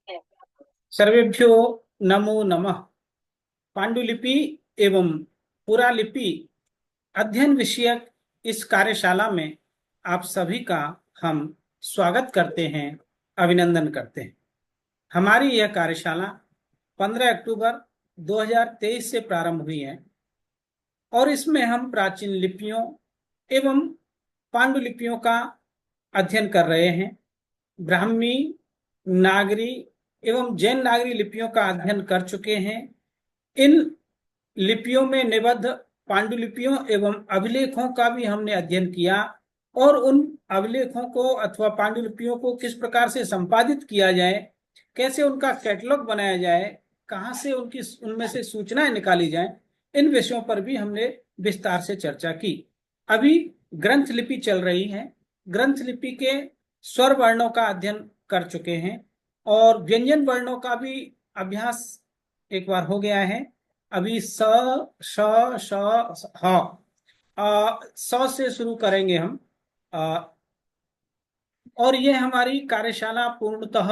सर्वेभ्यो नमो नमः। पांडुलिपि एवं पुरालिपि अध्ययन विषयक इस कार्यशाला में आप सभी का हम स्वागत करते हैं, अभिनंदन करते हैं। हमारी यह कार्यशाला 15 अक्टूबर 2023 से प्रारंभ हुई है और इसमें हम प्राचीन लिपियों एवं पांडुलिपियों का अध्ययन कर रहे हैं। ब्राह्मी, नागरी एवं जैन नागरी लिपियों का अध्ययन कर चुके हैं। इन लिपियों में निबद्ध पांडुलिपियों एवं अभिलेखों का भी हमने अध्ययन किया और उन अभिलेखों को अथवा पांडुलिपियों को किस प्रकार से संपादित किया जाए, कैसे उनका कैटलॉग बनाया जाए, कहाँ से उनमें से सूचनाएं निकाली जाए, इन विषयों पर भी हमने विस्तार से चर्चा की। अभी ग्रंथ लिपि चल रही है। ग्रंथ लिपि के स्वर वर्णों का अध्ययन कर चुके हैं और व्यंजन वर्णों का भी अभ्यास एक बार हो गया है। अभी स, श, श, ह, स से शुरू करेंगे हम। और ये हमारी कार्यशाला पूर्णतः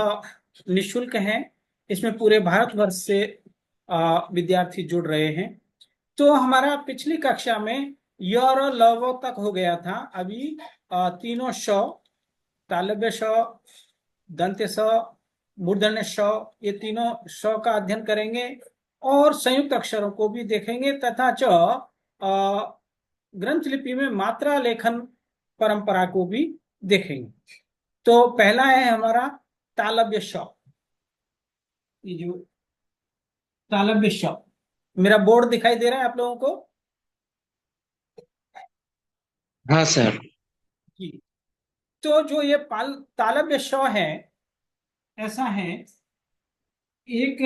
निःशुल्क है। इसमें पूरे भारतवर्ष से विद्यार्थी जुड़ रहे हैं। तो हमारा पिछली कक्षा में य और लव तक हो गया था। अभी तीनों श, तालव्य श, दंत्य स, मूर्धन्य श, ये तीनों श का अध्ययन करेंगे और संयुक्त अक्षरों को भी देखेंगे तथा ग्रंथ लिपि में मात्रा लेखन परंपरा को भी देखेंगे। तो पहला है हमारा तालव्य श। ये जो तालव्य श, मेरा बोर्ड दिखाई दे रहा है आप लोगों को? हाँ सर। जी। तो जो ये तालव्य श है, ऐसा है, एक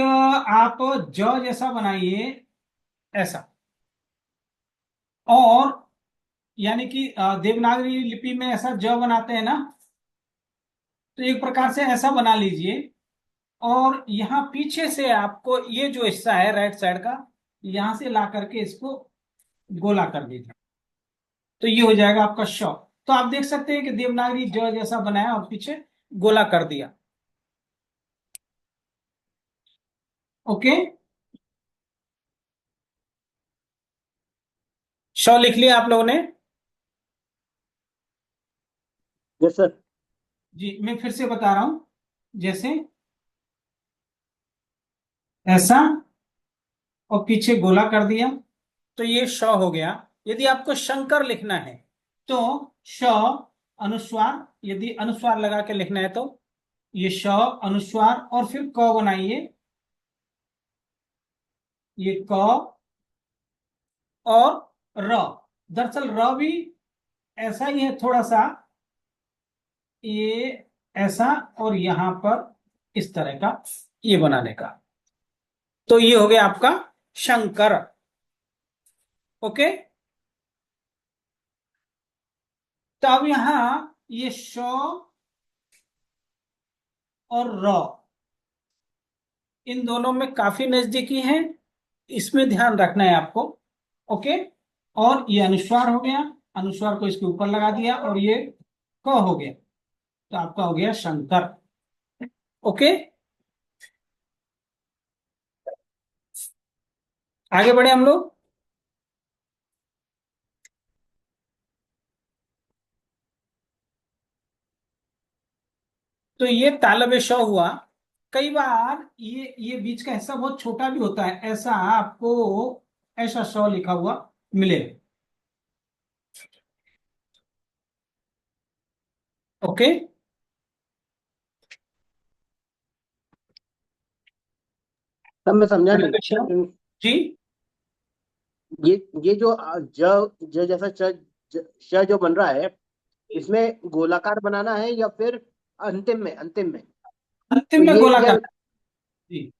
आप ज जैसा बनाइए, ऐसा। और यानी कि देवनागरी लिपि में ऐसा ज बनाते हैं ना, तो एक प्रकार से ऐसा बना लीजिए। और यहाँ पीछे से आपको ये जो हिस्सा है राइट साइड का, यहां से ला करके इसको गोला कर दीजिए, तो ये हो जाएगा आपका श। तो आप देख सकते हैं कि देवनागरी ज जैसा बनाया और पीछे गोला कर दिया। ओके, श लिख लिया आप लोगों ने? Yes sir. जी, मैं फिर से बता रहा हूं। जैसे ऐसा और पीछे गोला कर दिया, तो ये श हो गया। यदि आपको शंकर लिखना है तो श अनुस्वार, यदि अनुस्वार लगा के लिखना है तो ये श अनुस्वार और फिर क बनाइए, ये क और र। दरअसल र भी ऐसा ही है थोड़ा सा, ये ऐसा और यहां पर इस तरह का ये बनाने का। तो ये हो गया आपका शंकर। ओके, तो अब यहां ये श और र इन दोनों में काफी नजदीकी है, इसमें ध्यान रखना है आपको। ओके, और ये अनुस्वार हो गया, अनुस्वार को इसके ऊपर लगा दिया और ये क हो गया, तो आपका हो गया शंकर। ओके, आगे बढ़े हम लोग। तो ये तालव्य श हुआ। कई बार ये बीच का हिस्सा बहुत छोटा भी होता है, ऐसा आपको ऐसा श लिखा हुआ मिलेगा। ओके, तब मैं समझा नहीं। तालव्य श। जी, ये ये जो ज जैसा श जो बन रहा है, इसमें गोलाकार बनाना है या फिर अंतिम में अंतिम तो में ये गोला या करना है। जी,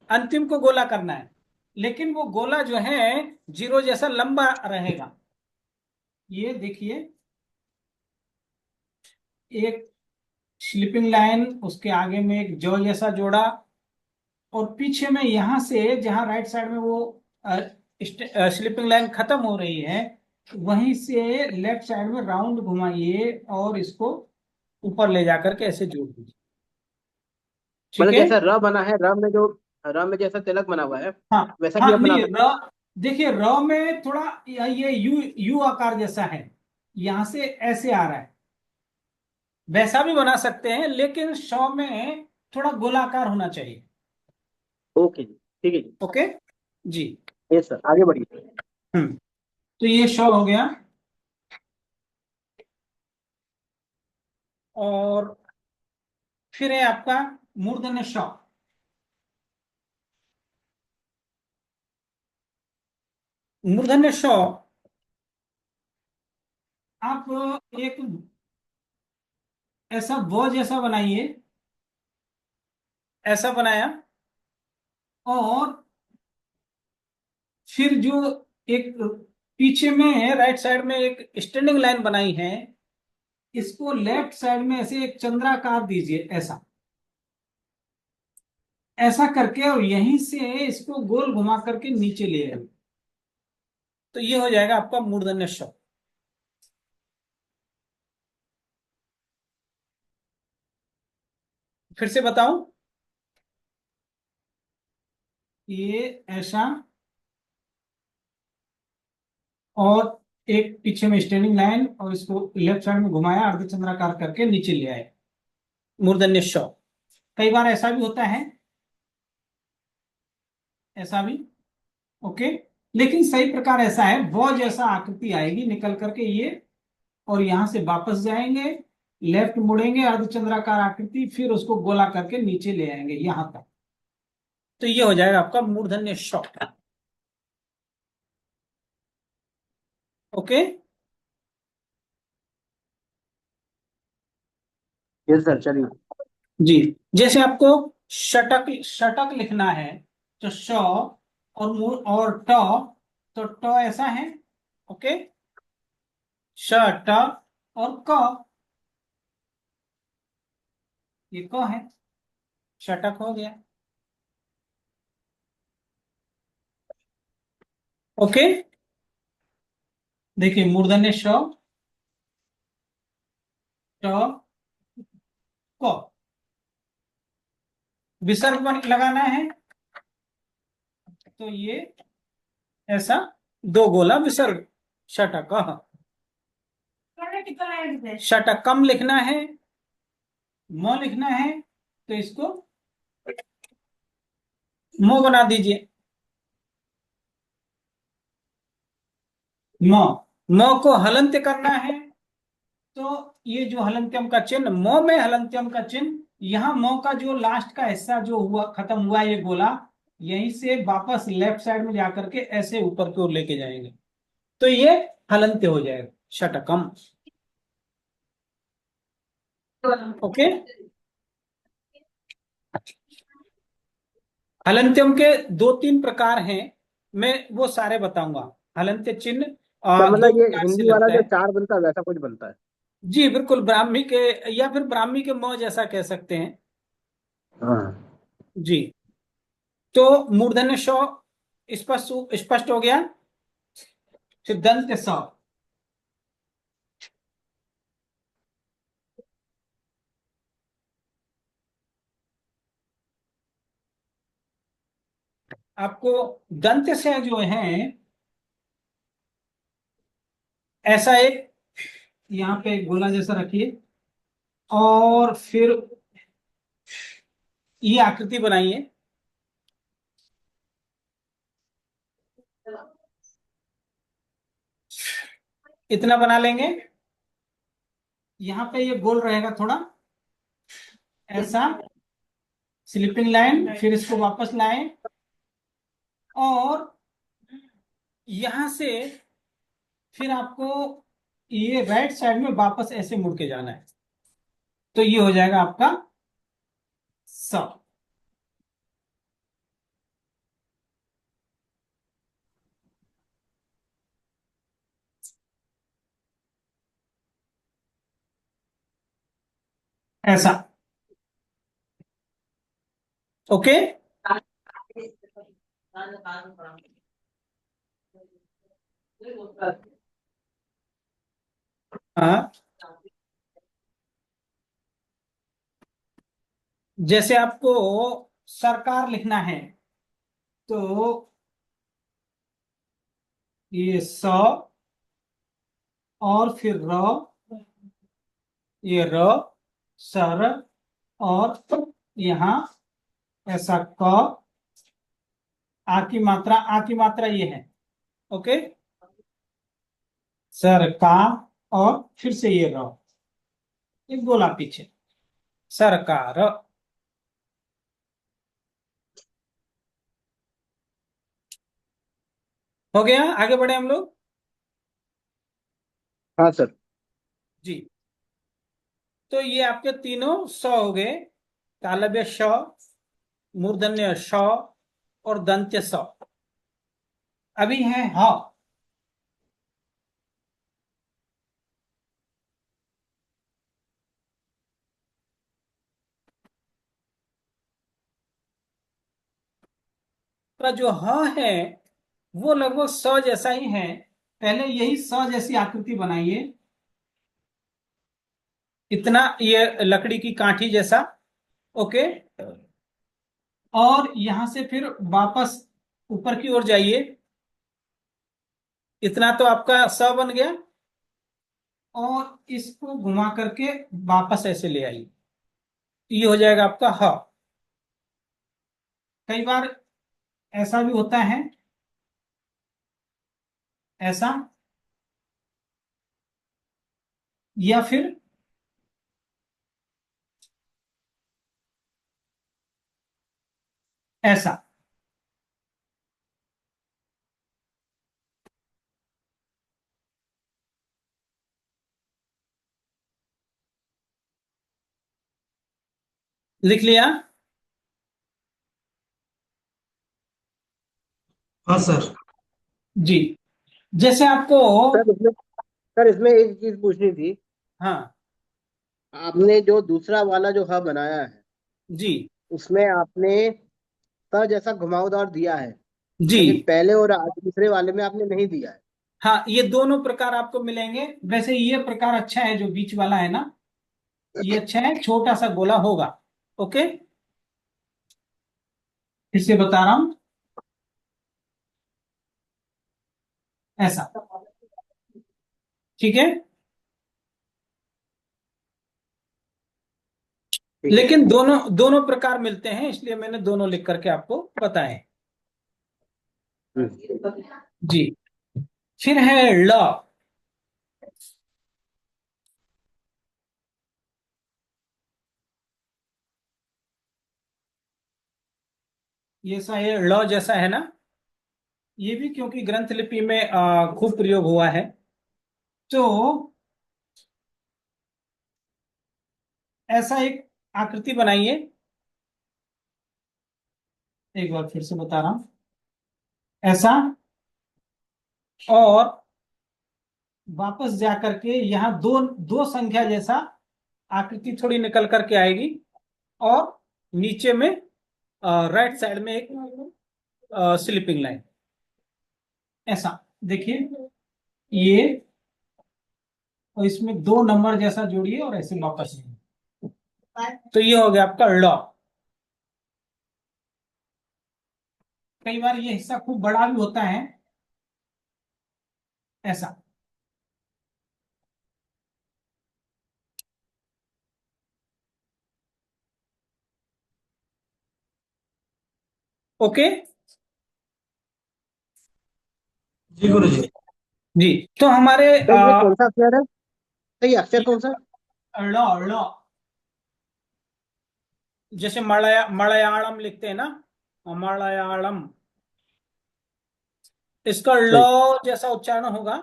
अंतिम को गोला करना है, लेकिन वो गोला जो है जीरो जैसा लंबा रहेगा। ये देखिए, एक स्लीपिंग लाइन, उसके आगे में एक जौ जैसा जोड़ा, और पीछे में यहां से जहां राइट साइड में वो स्लीपिंग लाइन खत्म हो रही है, वहीं से लेफ्ट साइड में राउंड घुमाइए और इसको ऊपर ले जाकर के ऐसे जोड़ दीजिए। ठीक मतलब है। जैसा र बना है, र में जैसा तिलक बना हुआ है, हाँ वैसा भी हाँ, अपना नहीं सकते र, देखिए र में थोड़ा ये यू यू आकार जैसा है, यहां से ऐसे आ रहा है, वैसा भी बना सकते हैं, लेकिन श में थोड़ा गोलाकार होना चाहिए। हैं। ओके जी, ठीक है जी। ओके जी। यस सर, आगे बढ़िए। हम्म। तो ये श हो गया। और फिर है आपका मूर्धन्य श। मूर्धन्य श आप एक ऐसा व जैसा बनाइए, ऐसा बनाया, और फिर जो एक पीछे में राइट साइड में एक स्टैंडिंग लाइन बनाई है, इसको लेफ्ट साइड में ऐसे एक चंद्राकार दीजिए, ऐसा ऐसा करके, और यहीं से इसको गोल घुमा करके नीचे ले आइए। तो ये हो जाएगा आपका मूर्धन्य श। फिर से बताऊं, ये ऐसा, और एक पीछे में स्टैंडिंग लाइन, और इसको लेफ्ट साइड में घुमाया, अर्धचंद्राकार करके नीचे ले आए, मूर्धन्य श। कई बार ऐसा भी होता है, ऐसा भी। ओके। लेकिन सही प्रकार ऐसा है, वो जैसा आकृति आएगी निकल करके ये, और यहां से वापस जाएंगे, लेफ्ट मुड़ेंगे, अर्धचंद्राकार आकृति, फिर उसको गोला करके नीचे ले आएंगे यहां तक। तो ये हो जाएगा आपका मूर्धन्य श। ओके यस सर, चलिए। जी। जैसे आपको षटक षटक लिखना है, तो श और और ट, तो ट ऐसा है। ओके। श, ट और क, ये क है, षटक हो गया। ओके। देखिए मूर्धन्य श, ट, क, विसर्ग लगाना है, तो ये ऐसा दो गोला विसर्ग, षटक। षटकम लिखना है, म लिखना है, तो इसको मो बना दीजिए। म, म को हलंत करना है, तो ये जो हलंत्यम का चिन्ह, म में हलंत्यम का चिन्ह, यहां म का जो लास्ट का हिस्सा जो हुआ खत्म हुआ ये गोला, यहीं से वापस लेफ्ट साइड में जाकर के ऐसे ऊपर की ओर लेके जाएंगे, तो ये हलंत्य हो जाएगा, षटकम। ओके। हलंत्यम के दो तीन प्रकार हैं, मैं वो सारे बताऊंगा। हलंत्य चिन्ह तो दो मतलब ये प्रकार से हिंदी वाला लगता जो है। चार बनता है वैसा कुछ बनता है? जी बिल्कुल, ब्राह्मी के, या फिर ब्राह्मी के म जैसा कह सकते हैं। हाँ। जी। तो मूर्धन्य ष स्पष्ट स्पष्ट हो गया। फिर दंत स, आपको दंत से जो है, ऐसा एक यहाँ पे गोला जैसा रखिए, और फिर ये आकृति बनाइए, इतना बना लेंगे। यहाँ पे ये गोल रहेगा थोड़ा ऐसा, स्लिपिंग लाइन, फिर इसको वापस लाएं, और यहां से फिर आपको ये राइट साइड में वापस ऐसे मुड़ के जाना है, तो ये हो जाएगा आपका स। ऐसा। ओके। हाँ जैसे आपको सरकार लिखना है तो ये स और फिर र, ये र, सर, और यहाँ ऐसा क, आ की मात्रा ये है। ओके, सर का, और फिर से ये र, एक गोला पीछे, सरकार। हो गया, आगे बढ़े हम लोग। हाँ सर। जी, तो ये आपके तीनों स हो गए, तालव्य श, मूर्धन्य श, और दंत्य स। अभी है ह। का जो ह है वो लगभग स जैसा ही है। पहले यही स जैसी आकृति बनाइए, इतना, ये लकड़ी की काठी जैसा। ओके, और यहां से फिर वापस ऊपर की ओर जाइए, इतना तो आपका स बन गया, और इसको घुमा करके वापस ऐसे ले आइए, ये हो जाएगा आपका ह। कई बार ऐसा भी होता है, ऐसा, या फिर ऐसा। लिख लिया? हाँ सर। जी, जैसे आपको, सर इसमें एक चीज पूछनी थी। हाँ आपने जो दूसरा वाला जो हब बनाया है, जी उसमें आपने स जैसा घुमावदार दिया है, जी, लेकिन पहले और दूसरे वाले में आपने नहीं दिया है। हाँ, ये दोनों प्रकार आपको मिलेंगे। वैसे ये प्रकार अच्छा है, जो बीच वाला है ना, ये अच्छा है, छोटा सा गोला होगा। ओके, फिर से बता रहा हूं, ऐसा। ठीक है, ठीक है सर। लेकिन दोनों दोनों प्रकार मिलते हैं, इसलिए मैंने दोनों लिख करके आपको बताए। जी, फिर है ल। ये सा ये ल जैसा है ना, ये भी क्योंकि ग्रंथ लिपि में खूब प्रयोग हुआ है, तो ऐसा एक आकृति बनाइए। एक बार फिर से बता रहा हूं, ऐसा, और वापस जा करके यहाँ दो दो संख्या जैसा आकृति थोड़ी निकल करके आएगी, और नीचे में राइट साइड में एक स्लीपिंग लाइन, ऐसा। देखिए ये, और इसमें दो नंबर जैसा जोड़िए और ऐसे वापस आइए। तो ये हो गया आपका लॉ। कई बार ये हिस्सा खूब बड़ा भी होता है, ऐसा। ओके जी गुरु जी। जी, तो हमारे सर ये कौन सा अक्षर है? सही अक्षर कौन सा? लॉ लॉ, जैसे मलयालम लिखते हैं ना, मलयालम, इसका लॉ सही। जैसा उच्चारण होगा,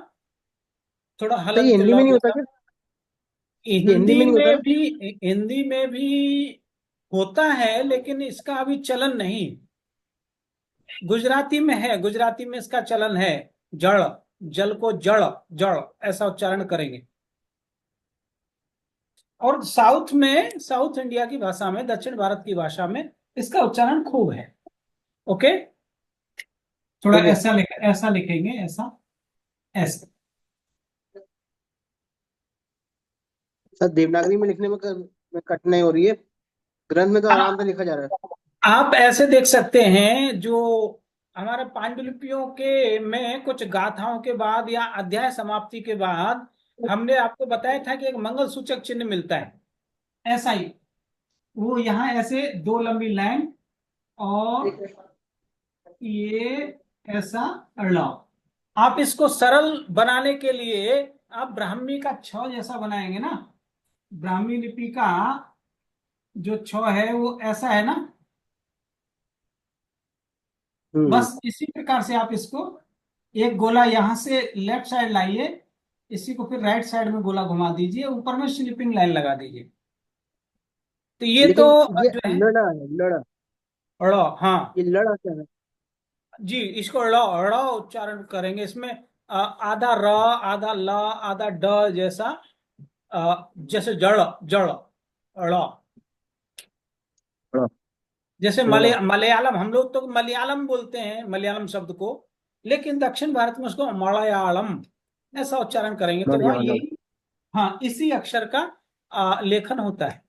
थोड़ा तो ये हलंत हिंदी लॉ में नहीं होता जैसा। क्या? ये हिंदी हिंदी में नहीं होता में ना? भी, हिंदी में भी होता है, लेकिन इसका अभी चलन नहीं। गुजराती में है, गुजराती में इसका चलन है, जड़, जल को जड़, जड़, ऐसा उच्चारण करेंगे। और साउथ में, साउथ इंडिया की भाषा में, दक्षिण भारत की भाषा में इसका उच्चारण खूब है। ओके, थोड़ा ठीक है। ऐसा लिखेंगे, ऐसा, ऐसा। सर देवनागरी में लिखने में में कठिनाई हो रही है। ग्रंथ में तो हाँ, आराम से लिखा जा रहा है। आप ऐसे देख सकते हैं, जो हमारे पांडुलिपियों के में कुछ गाथाओं के बाद या अध्याय समाप्ति के बाद हमने आपको बताया था कि एक मंगल सूचक चिन्ह मिलता है, ऐसा ही वो यहाँ ऐसे दो लंबी लाइन, और ये ऐसा अड़ाव। आप इसको सरल बनाने के लिए आप ब्राह्मी का छ जैसा बनाएंगे ना, ब्राह्मी लिपि का जो छ है वो ऐसा है ना, हम्म। बस इसी प्रकार से आप इसको एक गोला यहां से लेफ्ट साइड लाइए, इसी को फिर राइट साइड में गोला घुमा दीजिए, ऊपर में स्लिपिंग लाइन लगा दीजिए। तो ये तो लेकिन ये जो है लड़ा है, लड़ा। अड़ा, हाँ ये लड़ा क्या है? जी, इसको अड़ा अड़ा उच्चारण करेंगे। इसमें आधा र, आधा ल, आधा ड जैसा, जैसे जड़, जड़, अड़ा। लड़ा। जैसे लड़ा। मलयालम, हम लोग तो मलयालम बोलते हैं मलयालम शब्द को, लेकिन दक्षिण भारत में उसको मलयालम ऐसा उच्चारण करेंगे, तो वह मलयालम। यही, हाँ इसी अक्षर का लेखन होता है।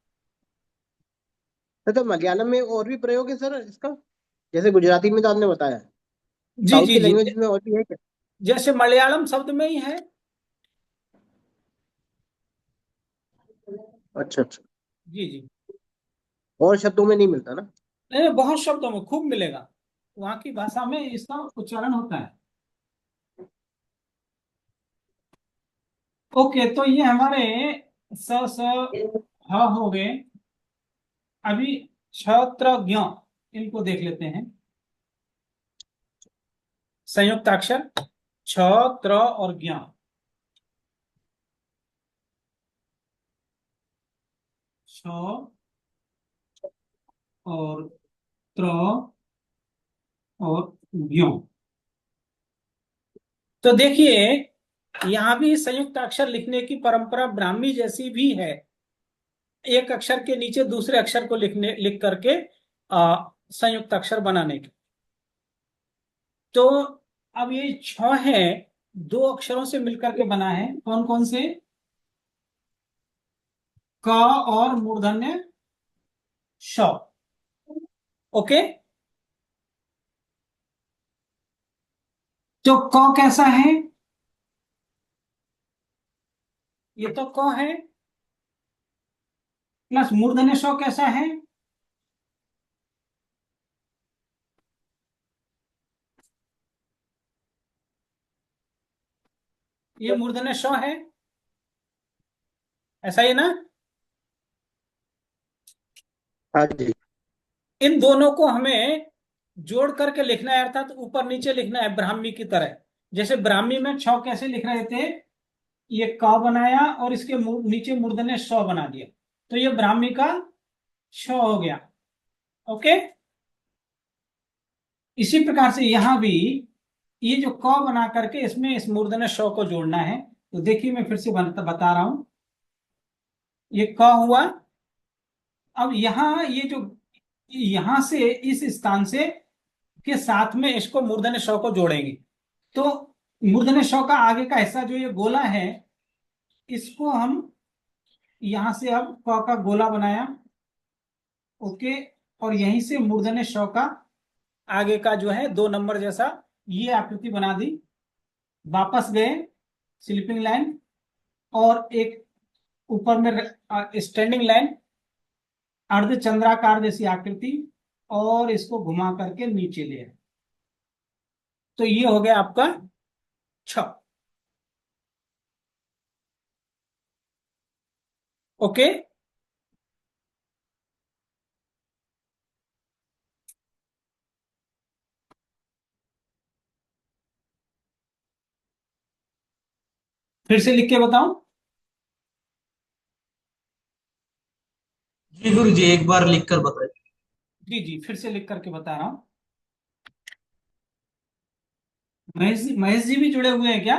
तो मलयालम में और भी प्रयोग है सर इसका? जैसे गुजराती में तो आपने बताया, जी साउथ जी की जी, लैंग्वेज में और भी है क्या? जैसे मलयालम शब्द में ही है। अच्छा अच्छा। जी जी, और शब्दों में नहीं मिलता ना? नहीं बहुत शब्दों में खूब मिलेगा, वहाँ की भाषा में इसका उच्चारण होता है। ओके, तो ये हमारे स स ह हो गए। अभी छत्र ज्ञ, इनको देख लेते हैं। संयुक्त अक्षर छ, त्र और ज्ञ। छ और त्र और ज्ञ। तो देखिए, यहां भी संयुक्त अक्षर लिखने की परंपरा ब्राह्मी जैसी भी है, एक अक्षर के नीचे दूसरे अक्षर को लिख करके संयुक्त अक्षर बनाने की। तो अब ये छ है, दो अक्षरों से मिलकर के बना है, कौन कौन से? क और मूर्धन्य श। ओके, तो क कैसा है? ये तो क है, प्लस मूर्धन्य श कैसा है? ये मूर्धन्य श है, ऐसा ही ना? हाँ जी। इन दोनों को हमें जोड़ करके लिखना है, अर्थात ऊपर नीचे लिखना है ब्राह्मी की तरह। जैसे ब्राह्मी में छ कैसे लिख रहे थे, ये क बनाया और इसके नीचे मूर्धन्य श बना दिया, तो ये ब्राह्मी का श हो गया। ओके, इसी प्रकार से यहां भी ये जो क बना करके इसमें इस मूर्धन्य श को जोड़ना है। तो देखिए, मैं फिर से बता रहा हूं, ये क हुआ। अब यहां ये जो, यहां से इस स्थान से के साथ में इसको मूर्धन्य श को जोड़ेंगे। तो मूर्धन्य श का आगे का हिस्सा जो ये गोला है, इसको हम यहां से अब क का गोला बनाया। ओके, और यहीं से मूर्धन्य श का आगे का जो है दो नंबर जैसा ये आकृति बना दी। वापस गए, स्लीपिंग लाइन, और एक ऊपर में स्टैंडिंग लाइन, अर्धचंद्राकार जैसी आकृति, और इसको घुमा करके नीचे ले आए। तो ये हो गया आपका छ। ओके, फिर से लिख के बताऊं? जी गुरु जी, एक बार लिख कर बताइए। जी जी, फिर से लिख करके बता रहा हूं। महेश जी भी जुड़े हुए हैं क्या?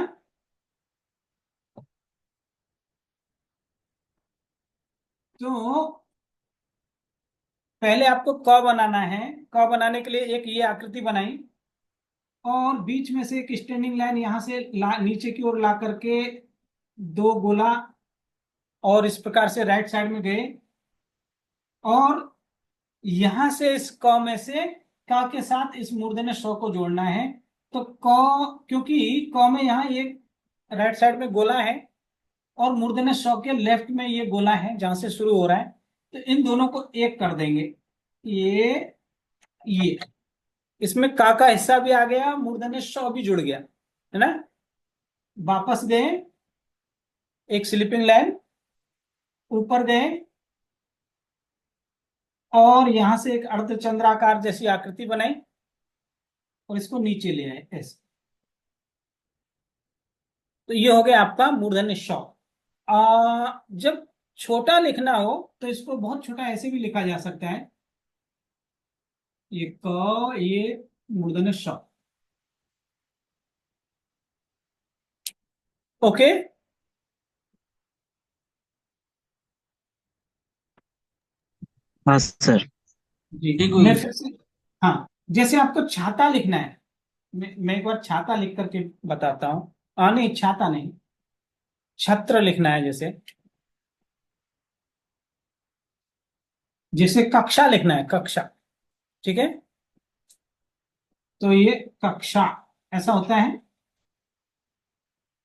तो पहले आपको क बनाना है। क बनाने के लिए एक ये आकृति बनाई, और बीच में से एक स्टैंडिंग लाइन यहां से नीचे की ओर ला करके दो गोला, और इस प्रकार से राइट साइड में गए, और यहां से इस क में से क के साथ इस मूर्धन्य श को जोड़ना है। तो क, क्योंकि क में यहाँ एक राइट साइड में गोला है और मूर्धन्य श के लेफ्ट में ये गोला है जहां से शुरू हो रहा है, तो इन दोनों को एक कर देंगे। ये इसमें का हिस्सा भी आ गया, मूर्धन्य श भी जुड़ गया, है ना। वापस गए, एक स्लीपिंग लाइन ऊपर गए और यहां से एक अर्धचंद्राकार जैसी आकृति बनाई और इसको नीचे ले आए ऐसे। तो ये हो गया आपका मूर्धन्य श। जब छोटा लिखना हो तो इसको बहुत छोटा ऐसे भी लिखा जा सकता है, ये क, ये मूर्धन्य श। ओके। हाँ सर। जी ठीक मैं हुई। फिर से, हाँ, जैसे आपको छाता लिखना है, मैं एक बार छाता लिख करके बताता हूँ। नहीं, छाता नहीं, छत्र लिखना है। जैसे जैसे कक्षा लिखना है, कक्षा, ठीक है। तो ये कक्षा ऐसा होता है।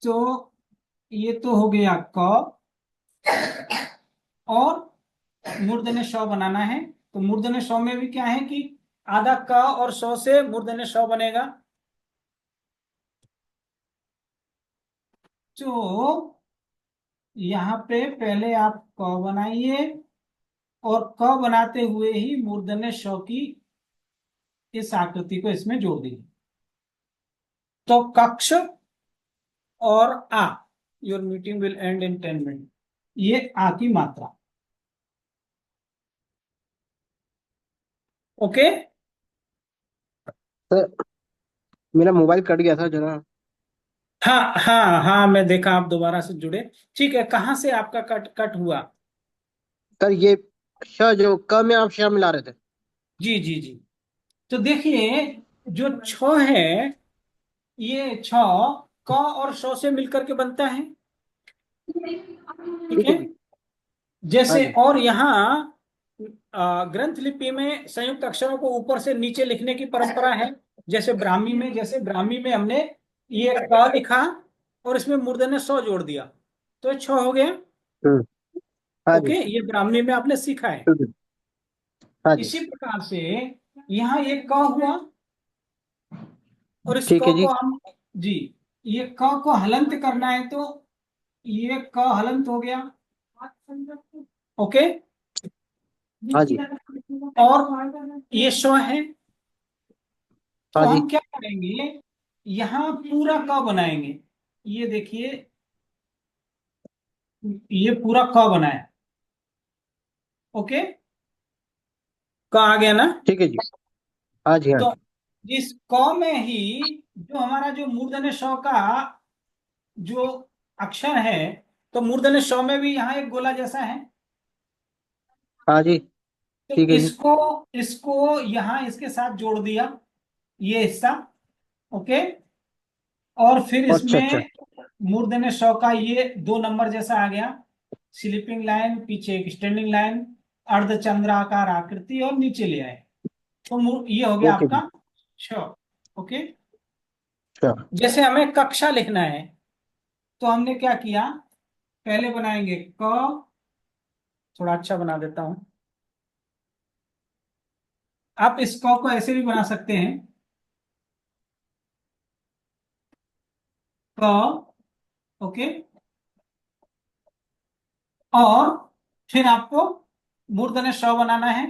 तो ये तो हो गया क, और मूर्धन्य ष बनाना है। तो मूर्धन्य ष में भी क्या है कि आधा क और स से मूर्धन्य ष बनेगा। तो यहाँ पे पहले आप क बनाइए और क बनाते हुए ही मूर्धन्य ष की इस आकृति को इसमें जोड़ दीजिए। तो कक्ष और uh, your meeting will end in 10 minute, ये आ की मात्रा। ओके। सर मेरा मोबाइल कट गया था जरा। हाँ हाँ हाँ, मैं देखा आप दोबारा से जुड़े। ठीक है, कहाँ से आपका कट कट हुआ? सर ये श जो क में आप श मिला रहे थे। जी जी जी। तो देखिए, जो छ है, ये छ क और श से मिलकर के बनता है, ठीक ठीक है है। जी। हाँ जैसे जी। और यहाँ ग्रंथ लिपि में संयुक्त अक्षरों को ऊपर से नीचे लिखने की परंपरा है। जैसे ब्राह्मी में हमने ये क लिखा और इसमें मूर्धन्य स जोड़ दिया, तो ये छ हो गया। हम्म। हाँ जी। ओके, ये ब्राह्मणी में आपने सीखा है। ठीक है। हाँ जी। इसी प्रकार से यहाँ एक क हुआ और इस ठीक क है जी। को हम, जी, ये क को हलंत करना है तो ये क हलंत हो गया। ओके। हाँ जी। और ये श है। तो हाँ जी। हम क्या करेंगे, यहाँ पूरा क बनाएंगे। ये देखिए, ये पूरा क बनाया। ओके, क आ गया ना। ठीक है जी। हाँ जी। हाँ। तो इस क में ही जो हमारा जो मूर्धन्य श का जो अक्षर है, तो मूर्धन्य श में भी यहाँ एक गोला जैसा है। हाँ जी। तो ठीक है जी। इसको इसको यहाँ इसके साथ जोड़ दिया, ये हिस्सा। ओके। और फिर अच्छा अच्छा। इसमें मूर्धन्य श का ये 2 नंबर जैसा आ गया, स्लीपिंग लाइन, पीछे एक स्टैंडिंग लाइन, अर्धचंद्राकार आकृति और नीचे ले आए। तो ये हो गया ओके जी। आपका श। ओके। अच्छा। जैसे हमें कक्षा लिखना है, तो हमने क्या किया, पहले बनाएंगे क, थोड़ा अच्छा बना देता हूं। आप इस क को ऐसे भी बना सकते हैं, क। ओके। और फिर आपको मूर्धन्य श बनाना है,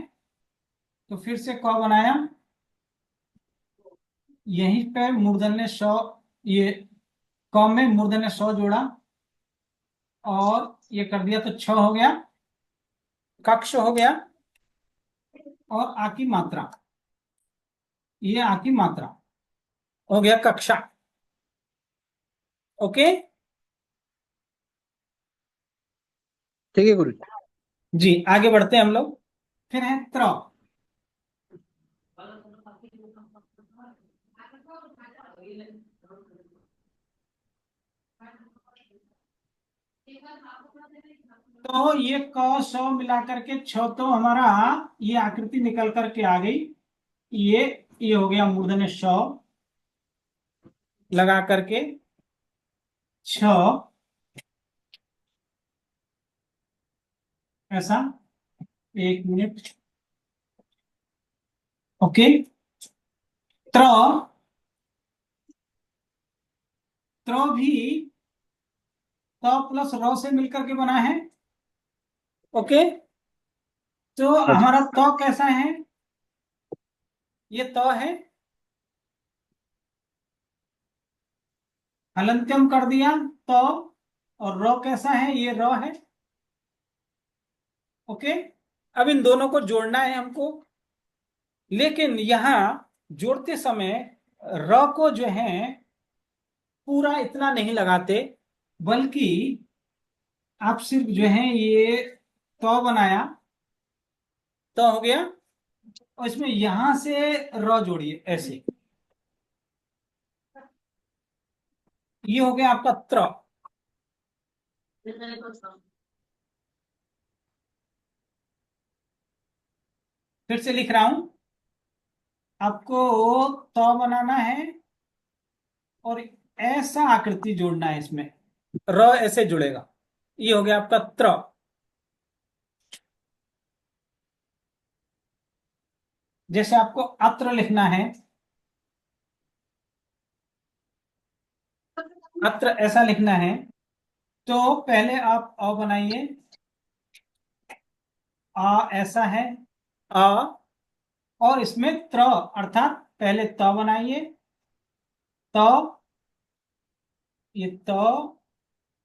तो फिर से क बनाया, यहीं पे मूर्धन्य श, ये क में मूर्धन्य श जोड़ा और ये कर दिया, तो छ हो गया, कक्ष हो गया। और आ की मात्रा, ये आ की मात्रा हो गया कक्षा। ओके। ठीक है गुरु जी। जी, आगे बढ़ते हैं हम लोग। फिर है त्र। तो ये क स मिला करके छ, तो हमारा ये आकृति निकल करके आ गई। ये ये हो गया मूर्धन्य श लगा करके छ, ऐसा। एक मिनट। ओके। त्र, त्र भी त प्लस र से मिलकर के बना है। ओके। तो अच्छा। हमारा त कैसा है? ये त है, हलंत्यम कर दिया त। और र कैसा है? ये र है। ओके। अब इन दोनों को जोड़ना है हमको, लेकिन यहां जोड़ते समय र को जो है पूरा इतना नहीं लगाते, बल्कि आप सिर्फ जो है ये तो बनाया, तो हो गया, और इसमें यहां से र जोड़िए ऐसे। ये हो गया आपका त्र। फिर से लिख रहा हूं, आपको तो बनाना है और ऐसा आकृति जोड़ना है, इसमें र ऐसे जुड़ेगा। ये हो गया आपका त्र। जैसे आपको अत्र लिखना है, अत्र ऐसा लिखना है, तो पहले आप अ बनाइए। आ ऐसा है, अ, और इसमें त्र, अर्थात पहले त बनाइए, त, ये त,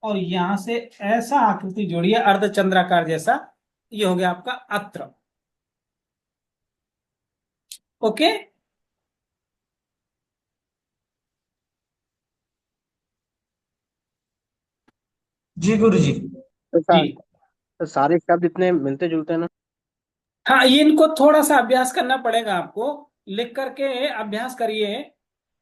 और यहां से ऐसा आकृति जोड़िए अर्धचंद्राकार जैसा। ये हो गया आपका अत्र। ओके। जी गुरु जी। तो, जी तो सारे शब्द इतने मिलते जुलते हैं ना। हाँ, ये इनको थोड़ा सा अभ्यास करना पड़ेगा आपको। लिख करके अभ्यास करिए।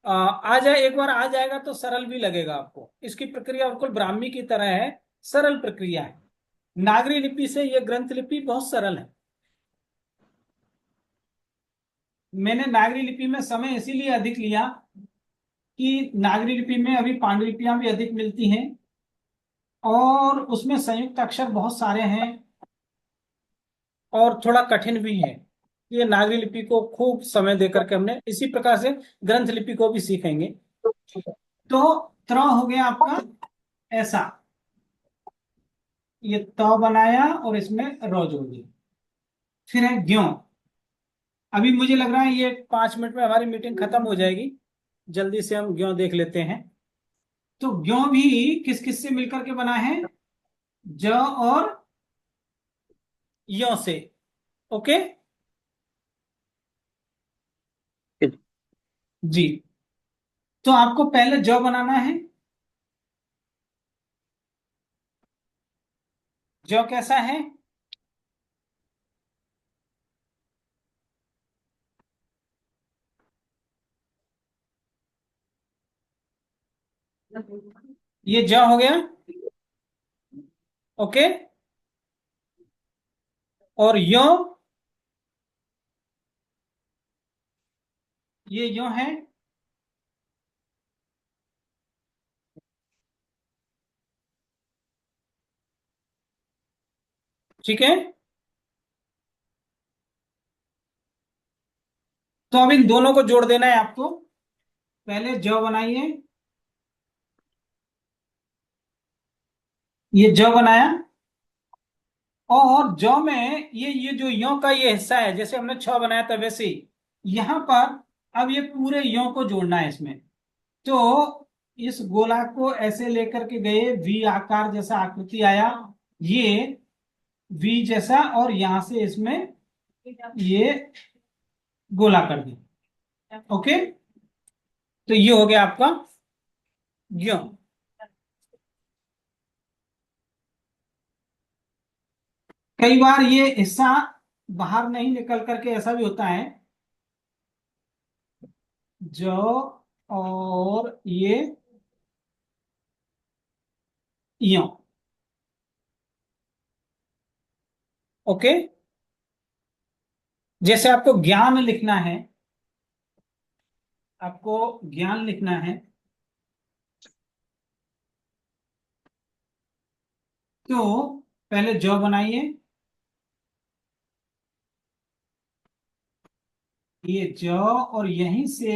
आ जाए, एक बार आ जाएगा तो सरल भी लगेगा आपको। इसकी प्रक्रिया बिल्कुल ब्राह्मी की तरह है, सरल प्रक्रिया है। नागरी लिपि से ये ग्रंथ लिपि बहुत सरल है। मैंने नागरी लिपि में समय इसीलिए अधिक लिया कि नागरी लिपि में अभी पांडुलिपियां भी अधिक मिलती हैं, और उसमें संयुक्त अक्षर बहुत सारे हैं, और थोड़ा कठिन भी है। ये नागरी लिपि को खूब समय दे करके हमने, इसी प्रकार से ग्रंथ लिपि को भी सीखेंगे। तो त्र हो गया आपका ऐसा, ये त बनाया और इसमें र जोड़ दिया। फिर है ज्यों। अभी मुझे लग रहा है ये 5 मिनट में हमारी मीटिंग खत्म हो जाएगी, जल्दी से हम ज्यों देख लेते हैं। तो ज्यों भी किस किस से मिलकर के बना है? ज और यो से। ओके। जी। तो आपको पहले ज बनाना है। ज कैसा है? ये ज हो गया। ओके। और यो, ये यो है। ठीक है। तो अब इन दोनों को जोड़ देना है आपको। पहले ज बनाइए, ये ज बनाया, और ज में ये जो यो का ये हिस्सा है, जैसे हमने छ बनाया था वैसे ही यहां पर अब ये पूरे यो को जोड़ना है इसमें। तो इस गोला को ऐसे लेकर के गए, वी आकार जैसा आकृति आया, ये वी जैसा, और यहां से इसमें ये गोला कर दिया। ओके। तो ये हो गया आपका ज्यों। कई बार ये हिस्सा बाहर नहीं निकल करके ऐसा भी होता है, जो, और ये यों। ओके। जैसे आपको ज्ञान लिखना है, आपको ज्ञान लिखना है, तो पहले ज बनाइए, ये ज, और यहीं से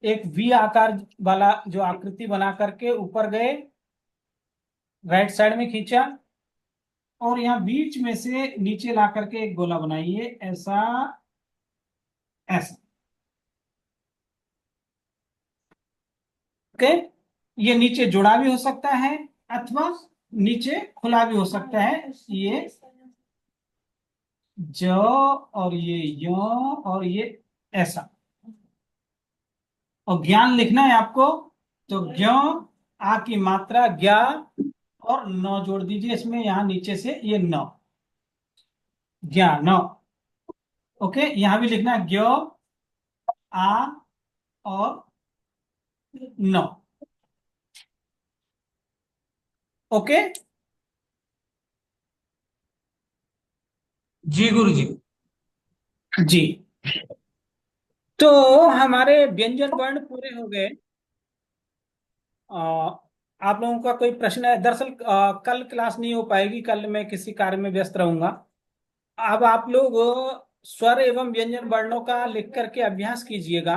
एक वी आकार वाला जो आकृति बना करके ऊपर गए, राइट साइड में खींचा, और यहाँ बीच में से नीचे ला करके एक गोला बनाइए, ऐसा, ऐसा। ओके। ये नीचे जुड़ा भी हो सकता है अथवा नीचे खुला भी हो सकता है, ये ज, और ये य, और ये ऐसा। और ज्ञान लिखना है आपको, तो ज्ञ, आ की मात्रा ज्ञा, और न जोड़ दीजिए इसमें, यहां नीचे से ये न, ज्ञान। ओके, यहां भी लिखना है ज्ञ, आ, और न। ओके जी गुरु जी। जी। तो हमारे व्यंजन वर्ण पूरे हो गए। आप लोगों का कोई प्रश्न है? दरअसल कल क्लास नहीं हो पाएगी, कल मैं किसी कार्य में व्यस्त रहूंगा। अब आप लोग स्वर एवं व्यंजन वर्णों का लिख करके अभ्यास कीजिएगा,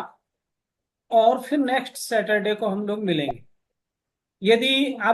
और फिर नेक्स्ट सैटरडे को हम लोग मिलेंगे। यदि आप